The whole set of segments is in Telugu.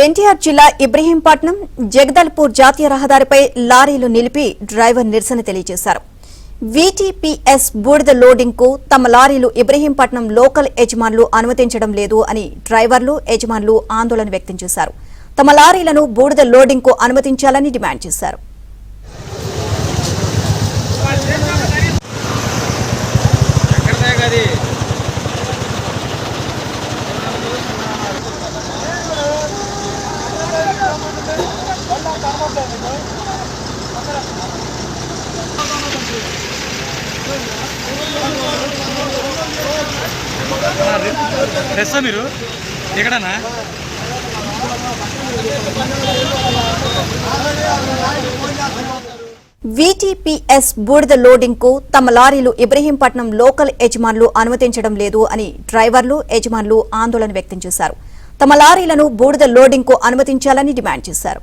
ఎన్టీఆర్ జిల్లా ఇబ్రహీంపట్నం జగదల్పూర్ జాతీయ రహదారిపై లారీలు నిలిపి డ్రైవర్ నిరసన తెలియజేశారు. వీటీపీఎస్ బూడిద లోడింగ్ కు తమ లారీలు ఇబ్రహీంపట్నం లోకల్ యజమానులు అనుమతించడం లేదు అని డ్రైవర్లు యజమానులు ఆందోళన వ్యక్తం చేశారు. తమ లారీలను బూడిద లోడింగ్ కు అనుమతించాలని డిమాండ్ చేశారు. మీరు ఎక్కడన్నా వీటీపీఎస్ బూడిద లోడింగ్ కు తమ లారీలు ఇబ్రహీంపట్నం లోకల్ యజమానులు అనుమతించడం లేదు అని డ్రైవర్లు యజమానులు ఆందోళన వ్యక్తం చేశారు. తమ లారీలను బూడిద లోడింగ్ కు అనుమతించాలని డిమాండ్ చేశారు.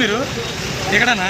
మీరు ఎక్కడన్నా